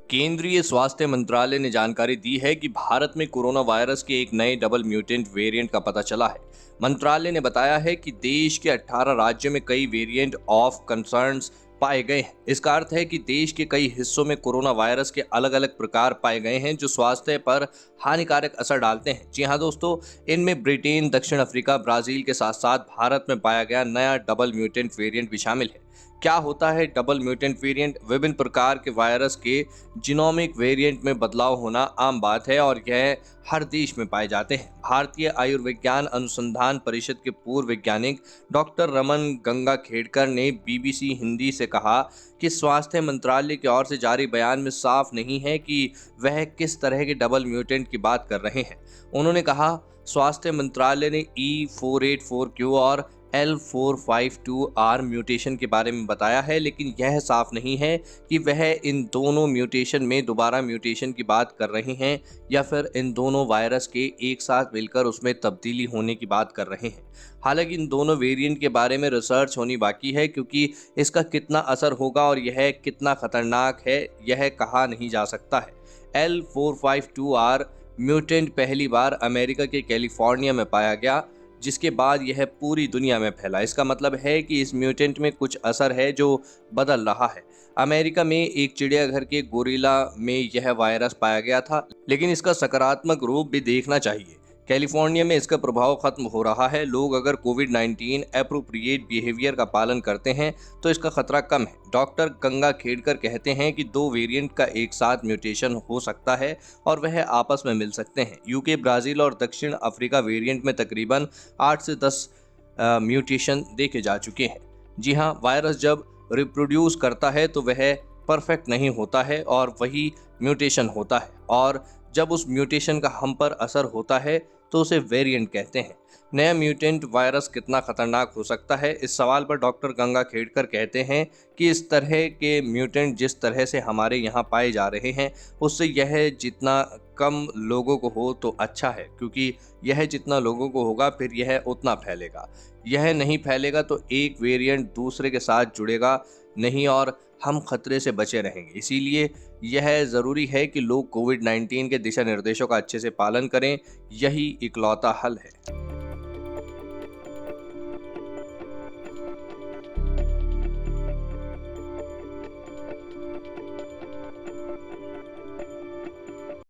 केंद्रीय स्वास्थ्य मंत्रालय ने जानकारी दी है कि भारत में कोरोना वायरस के एक नए डबल म्यूटेंट वेरिएंट का पता चला है। मंत्रालय ने बताया है कि देश के 18 राज्यों में कई वेरिएंट ऑफ कंसर्न्स पाए गए हैं। इसका अर्थ है कि देश के कई हिस्सों में कोरोना वायरस के अलग अलग प्रकार पाए गए हैं जो स्वास्थ्य पर हानिकारक असर डालते हैं। जी हाँ दोस्तों, इनमें ब्रिटेन, दक्षिण अफ्रीका, ब्राजील के साथ साथ भारत में पाया गया नया डबल म्यूटेंट वेरिएंट भी शामिल है। क्या होता है डबल म्यूटेंट वेरिएंट? विभिन्न प्रकार के वायरस के जीनोमिक वेरिएंट में बदलाव होना आम बात है और यह हर देश में पाए जाते हैं। भारतीय आयुर्विज्ञान अनुसंधान परिषद के पूर्व वैज्ञानिक डॉक्टर रमन गंगाखेड़कर ने बीबीसी हिंदी से कहा कि स्वास्थ्य मंत्रालय की ओर से जारी बयान में साफ नहीं है कि वह किस तरह के डबल म्यूटेंट की बात कर रहे हैं। उन्होंने कहा, स्वास्थ्य मंत्रालय ने E484Q और L452R म्यूटेशन के बारे में बताया है, लेकिन यह साफ नहीं है कि वह इन दोनों म्यूटेशन में दोबारा म्यूटेशन की बात कर रहे हैं या फिर इन दोनों वायरस के एक साथ मिलकर उसमें तब्दीली होने की बात कर रहे हैं। हालांकि इन दोनों वेरिएंट के बारे में रिसर्च होनी बाकी है, क्योंकि इसका कितना असर होगा और यह कितना खतरनाक है यह कहा नहीं जा सकता है। L452R म्यूटेंट पहली बार अमेरिका के कैलिफोर्निया में पाया गया, जिसके बाद यह पूरी दुनिया में फैला। इसका मतलब है कि इस म्यूटेंट में कुछ असर है जो बदल रहा है। अमेरिका में एक चिड़ियाघर के गोरिल्ला में यह वायरस पाया गया था, लेकिन इसका सकारात्मक रूप भी देखना चाहिए। कैलिफोर्निया में इसका प्रभाव खत्म हो रहा है। लोग अगर कोविड-19 एप्रोप्रिएट बिहेवियर का पालन करते हैं तो इसका खतरा कम है। डॉक्टर गंगा खेड़कर कहते हैं कि दो वेरिएंट का एक साथ म्यूटेशन हो सकता है और वह आपस में मिल सकते हैं। यूके, ब्राजील और दक्षिण अफ्रीका वेरिएंट में तकरीबन 8 से 10 म्यूटेशन देखे जा चुके हैं। जी हाँ, वायरस जब रिप्रोड्यूस करता है तो वह परफेक्ट नहीं होता है और वही म्यूटेशन होता है, और जब उस म्यूटेशन का हम पर असर होता है तो उसे वेरिएंट कहते हैं। नया म्यूटेंट वायरस कितना खतरनाक हो सकता है? इस सवाल पर डॉक्टर गंगा खेड़कर कहते हैं कि इस तरह के म्यूटेंट जिस तरह से हमारे यहाँ पाए जा रहे हैं उससे यह जितना कम लोगों को हो तो अच्छा है, क्योंकि यह जितना लोगों को होगा फिर यह उतना फैलेगा। यह नहीं फैलेगा तो एक वेरिएंट दूसरे के साथ जुड़ेगा नहीं और हम खतरे से बचे रहेंगे। इसीलिए यह ज़रूरी है कि लोग कोविड-19 के दिशा निर्देशों का अच्छे से पालन करें। यही इकलौता हल है।